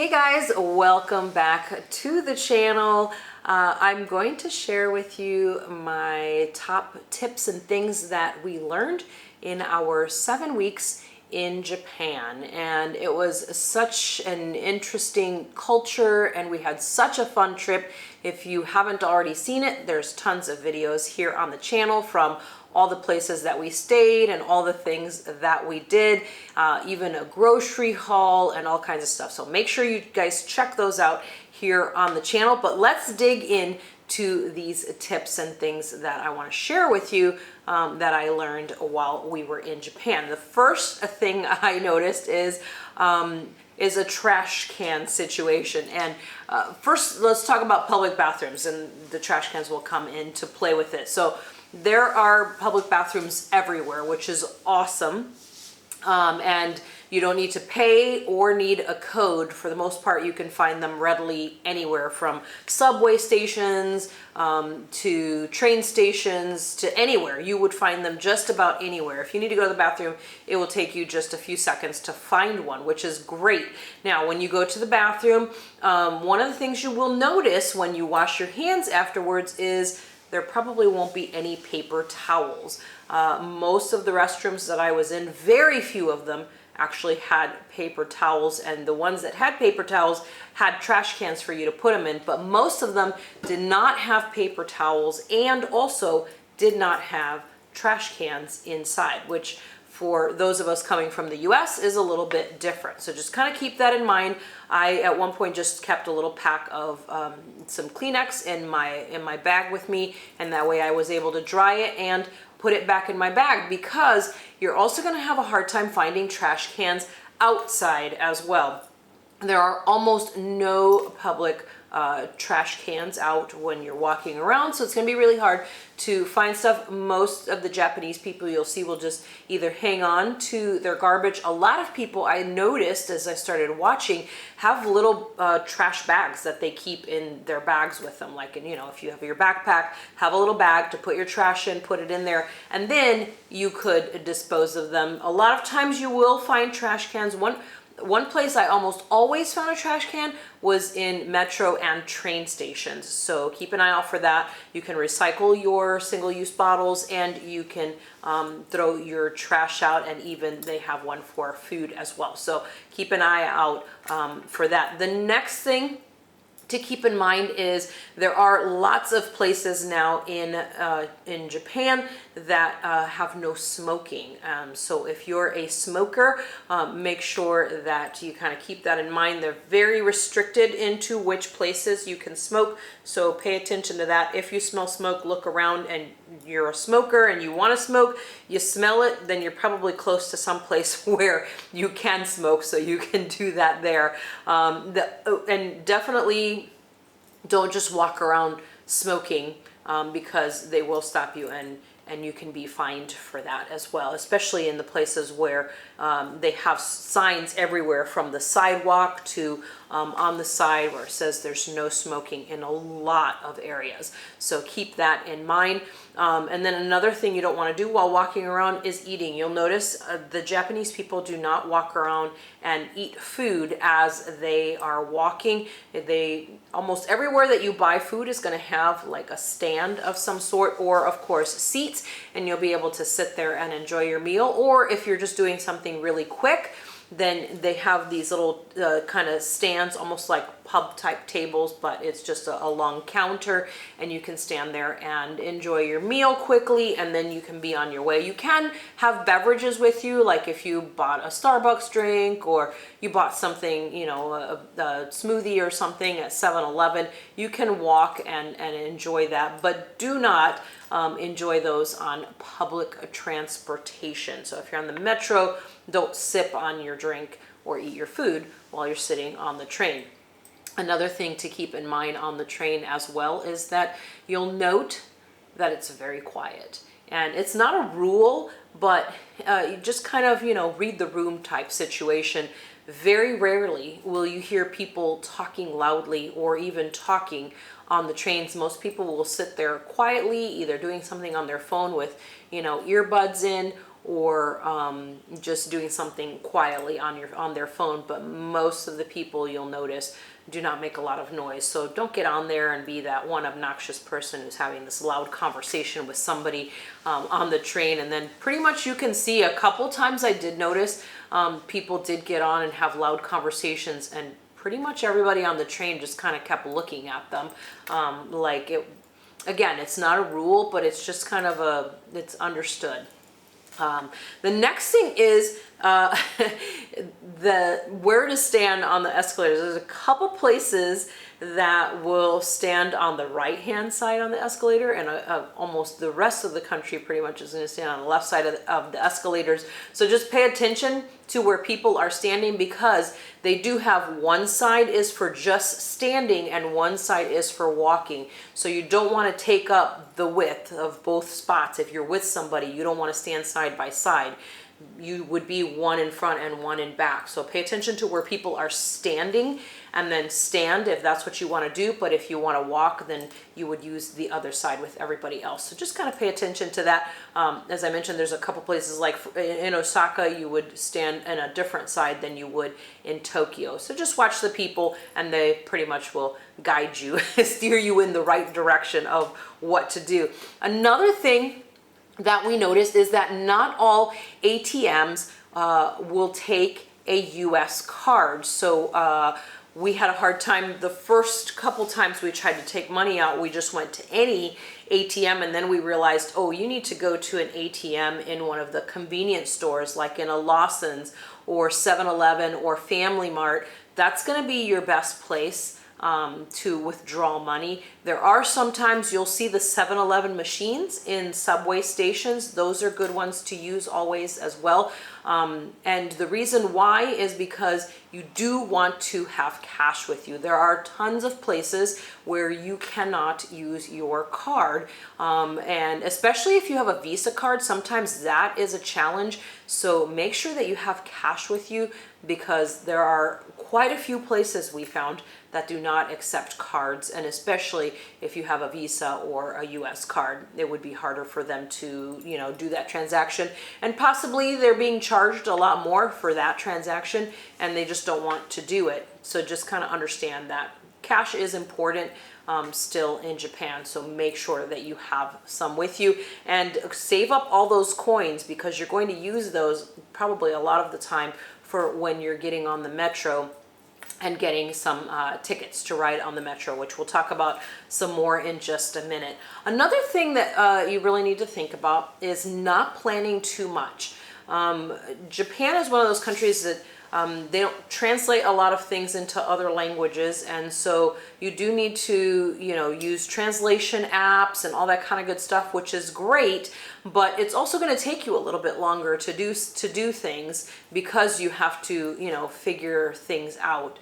Hey guys, welcome back to the channel. I'm going to share with you my top tips and things that we learned in our 7 weeks in Japan. And it was such an interesting culture and we had such a fun trip. If you haven't already seen it, there's tons of videos here on the channel from all the places that we stayed and all the things that we did, even a grocery haul and all kinds of stuff. So make sure you guys check those out here on the channel. But let's dig in to these tips and things that I want to share with you that I learned while we were in Japan. The first thing I noticed is a trash can situation. And first, let's talk about public bathrooms, and the trash cans will come into play with it. So there are public bathrooms everywhere, which is awesome. And you don't need to pay or need a code. For the most part, you can find them readily anywhere, from subway stations to train stations to anywhere. You would find them just about anywhere. If you need to go to the bathroom, it will take you just a few seconds to find one, which is great. Now, when you go to the bathroom, one of the things you will notice when you wash your hands afterwards is there probably won't be any paper towels. Most of the restrooms that I was in, very few of them actually had paper towels, and the ones that had paper towels had trash cans for you to put them in, but most of them did not have paper towels and also did not have trash cans inside, which for those of us coming from the US is a little bit different. So just kind of keep that in mind. I at one point just kept a little pack of some Kleenex in my bag with me, and that way I was able to dry it and put it back in my bag, because you're also going to have a hard time finding trash cans outside as well. There are almost no public trash cans out when you're walking around, so it's going to be really hard to find stuff. Most of the Japanese people you'll see will just either hang on to their garbage. A lot of people, I noticed as I started watching, have little trash bags that they keep in their bags with them. Like, you know, if you have your backpack, have a little bag to put your trash in, put it in there, and then you could dispose of them. A lot of times you will find trash cans. One place I almost always found a trash can was in metro and train stations. So keep an eye out for that. You can recycle your single-use bottles, and you can throw your trash out, and even they have one for food as well. So keep an eye out for that. The next thing to keep in mind is there are lots of places now in Japan that have no smoking. So if you're a smoker, make sure that you kind of keep that in mind. They're very restricted into which places you can smoke, so pay attention to that. If you smell smoke, look around, and you're a smoker and you want to smoke, you smell it, then you're probably close to some place where you can smoke, so you can do that there. And definitely don't just walk around smoking, because they will stop you, and you can be fined for that as well, especially in the places where they have signs everywhere, from the sidewalk to on the side, where it says there's no smoking in a lot of areas. So keep that in mind. And then another thing you don't want to do while walking around is eating. You'll notice the Japanese people do not walk around and eat food as they are walking. Almost everywhere that you buy food is going to have like a stand of some sort, or of course seats, and you'll be able to sit there and enjoy your meal. Or if you're just doing something really quick, then they have these little kind of stands, almost like pub type tables, but it's just a long counter, and you can stand there and enjoy your meal quickly, and then you can be on your way. You can have beverages with you, like if you bought a Starbucks drink, or you bought something, you know, a smoothie or something at 7-Eleven, you can walk and enjoy that, but do not enjoy those on public transportation. So if you're on the metro, don't sip on your drink or eat your food while you're sitting on the train. Another thing to keep in mind on the train as well is that you'll note that it's very quiet. And it's not a rule, but you just kind of, you know, read the room type situation. Very rarely will you hear people talking loudly or even talking on the trains. Most people will sit there quietly, either doing something on their phone with, you know, earbuds in, or just doing something quietly on their phone. But most of the people, you'll notice, do not make a lot of noise. So don't get on there and be that one obnoxious person who's having this loud conversation with somebody on the train. And then pretty much you can see a couple times I did notice people did get on and have loud conversations, and pretty much everybody on the train just kind of kept looking at them. Like it, again, it's not a rule, but it's just kind of it's understood. The next thing is where to stand on the escalators. There's a couple places that will stand on the right hand side on the escalator, and almost the rest of the country pretty much is going to stand on the left side of the escalators. So just pay attention to where people are standing, because they do have one side is for just standing and one side is for walking. So you don't want to take up the width of both spots. If you're with somebody, you don't want to stand side by side. You would be one in front and one in back. So pay attention to where people are standing, and then stand if that's what you want to do. But if you want to walk, then you would use the other side with everybody else. So just kind of pay attention to that. As I mentioned, there's a couple places like in Osaka, you would stand in a different side than you would in Tokyo. So just watch the people, and they pretty much will guide you, steer you in the right direction of what to do. Another thing that we noticed is that not all ATMs will take a US card. So we had a hard time the first couple times we tried to take money out. We just went to any ATM, and then we realized, oh, you need to go to an ATM in one of the convenience stores, like in a Lawson's or 7-Eleven or Family Mart. That's going to be your best place to withdraw money. There are sometimes you'll see the 7-Eleven machines in subway stations. Those are good ones to use always as well. And the reason why is because you do want to have cash with you. There are tons of places where you cannot use your card. And especially if you have a Visa card, sometimes that is a challenge. So make sure that you have cash with you, because there are quite a few places we found that do not accept cards, and especially if you have a Visa or a US card, it would be harder for them to, do that transaction, and possibly they're being charged a lot more for that transaction and they just don't want to do it. So just kind of understand that cash is important still in Japan, so make sure that you have some with you and save up all those coins, because you're going to use those probably a lot of the time for when you're getting on the metro and getting some tickets to ride on the metro, which we'll talk about some more in just a minute. Another thing that you really need to think about is not planning too much. Japan is one of those countries that they don't translate a lot of things into other languages, and so you do need to, use translation apps and all that kind of good stuff, which is great, but it's also going to take you a little bit longer to do things, because you have to, figure things out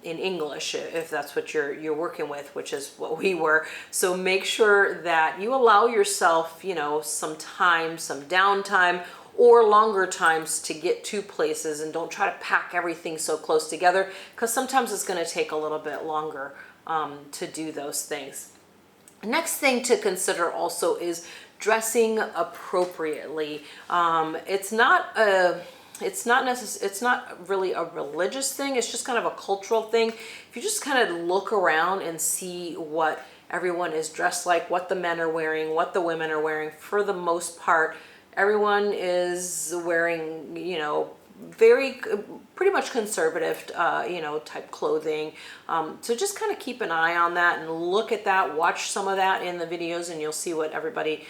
in English if that's what you're working with, which is what we were. So make sure that you allow yourself, some time, some downtime, or longer times to get to places, and don't try to pack everything so close together, because sometimes it's going to take a little bit longer to do those things. Next thing to consider also is dressing appropriately. It's not really a religious thing. It's just kind of a cultural thing. If you just kind of look around and see what everyone is dressed like, what the men are wearing, what the women are wearing, for the most part, everyone is wearing, pretty much conservative, type clothing. So just kind of keep an eye on that and look at that. Watch some of that in the videos, and you'll see what everybody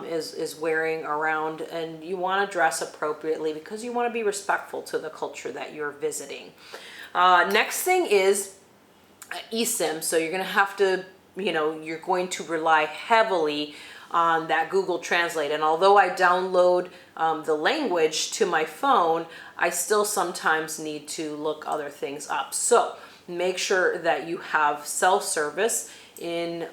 is wearing around. And you want to dress appropriately, because you want to be respectful to the culture that you're visiting. Next thing is eSIM. So you're going to have to, you're going to rely heavily on that Google Translate. And although I download the language to my phone, I still sometimes need to look other things up. So make sure that you have self-service in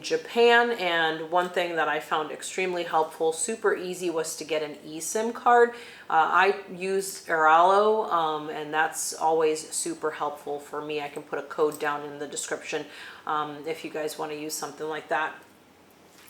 Japan. And one thing that I found extremely helpful, super easy, was to get an eSIM card. I use Aralo, and that's always super helpful for me. I can put a code down in the description if you guys want to use something like that.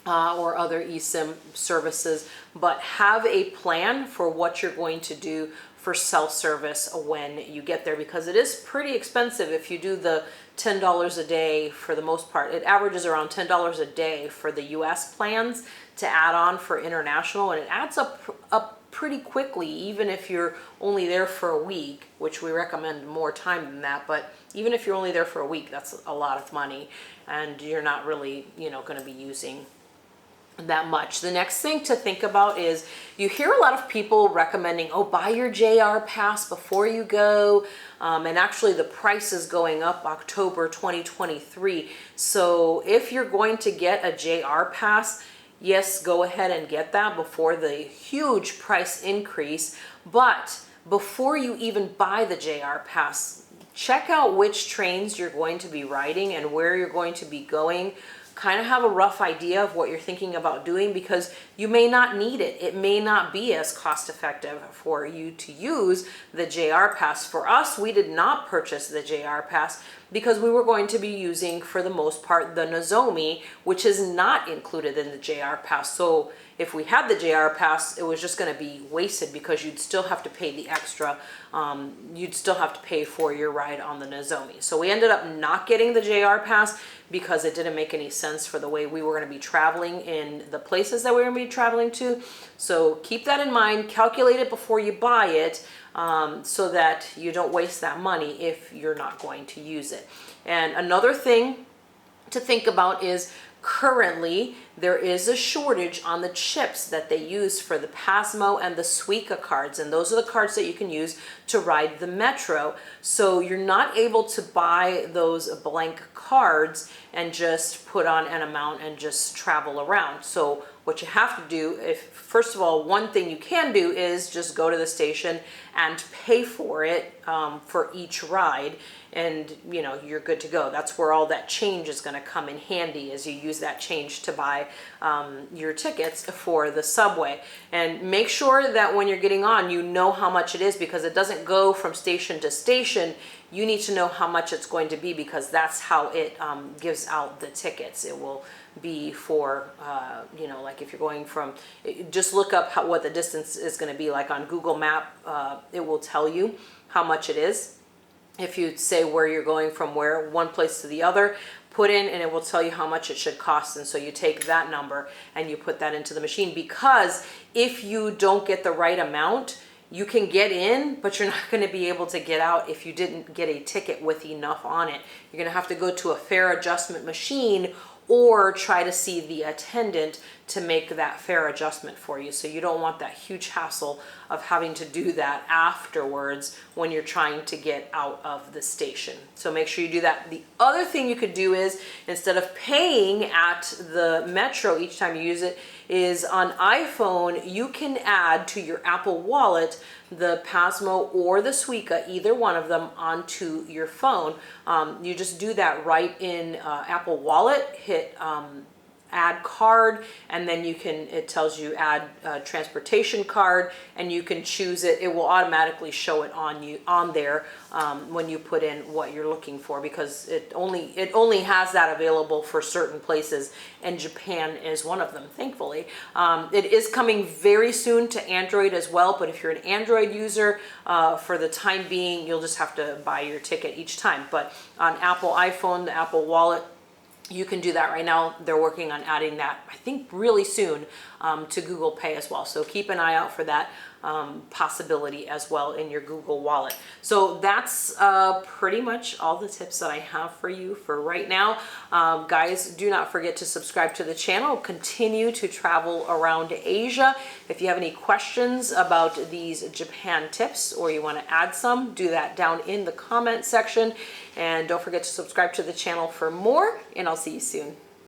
or other eSIM services, but have a plan for what you're going to do for cell service when you get there, because it is pretty expensive if you do the $10 a day. For the most part, it averages around $10 a day for the US plans to add on for international, and it adds up pretty quickly, even if you're only there for a week, which we recommend more time than that. But even if you're only there for a week, that's a lot of money, and you're not really, going to be using that much. The next thing to think about is, you hear a lot of people recommending, oh, buy your JR pass before you go. And actually the price is going up October 2023. So if you're going to get a JR pass, yes, go ahead and get that before the huge price increase. But before you even buy the JR pass, check out which trains you're going to be riding and where you're going to be going. Kind of have a rough idea of what you're thinking about doing, because you may not need it. It may not be as cost effective for you to use the JR pass. For us, we did not purchase the JR pass because we were going to be using, for the most part, the Nozomi, which is not included in the JR pass. So if we had the JR pass, it was just going to be wasted, because you'd still have to pay the extra. You'd still have to pay for your ride on the Nozomi. So we ended up not getting the JR pass because it didn't make any sense for the way we were going to be traveling in the places that we were going to be traveling to. So keep that in mind. Calculate it before you buy it, so that you don't waste that money if you're not going to use it. And another thing to think about is, currently there is a shortage on the chips that they use for the Pasmo and the Suica cards, and those are the cards that you can use to ride the Metro. So you're not able to buy those blank cards and just put on an amount and just travel around. So what you have to do, first of all, one thing you can do is just go to the station and pay for it for each ride, and you're good to go. That's where all that change is going to come in handy, as you use that change to buy your tickets for the subway. And make sure that when you're getting on, you know how much it is, because it doesn't go from station to station. You need to know how much it's going to be, because that's how it gives out the tickets. It will be for, like if you're going from, just look up what the distance is going to be. Like on Google Map, it will tell you how much it is. If you say where you're going from one place to the other, put in, and it will tell you how much it should cost. And so you take that number and you put that into the machine, because if you don't get the right amount, you can get in, but you're not going to be able to get out if you didn't get a ticket with enough on it. You're going to have to go to a fare adjustment machine, or try to see the attendant to make that fare adjustment for you. So you don't want that huge hassle of having to do that afterwards when you're trying to get out of the station. So make sure you do that. The other thing you could do is, instead of paying at the Metro each time you use it, is on iPhone, you can add to your Apple Wallet the Pasmo or the Suica, either one of them, onto your phone. You just do that right in Apple Wallet, hit add card, and then it tells you add transportation card, and you can choose it. It will automatically show it on there when you put in what you're looking for, because it only has that available for certain places, and Japan is one of them, thankfully. It is coming very soon to Android as well, but if you're an Android user, for the time being, you'll just have to buy your ticket each time. But on Apple iPhone, the Apple Wallet, you can do that right now. They're working on adding that, I think, really soon to Google Pay as well. So keep an eye out for that possibility as well in your Google Wallet. So that's pretty much all the tips that I have for you for right now. Guys, do not forget to subscribe to the channel. Continue to travel around Asia. If you have any questions about these Japan tips, or you want to add some, do that down in the comment section. And don't forget to subscribe to the channel for more, and I'll see you soon.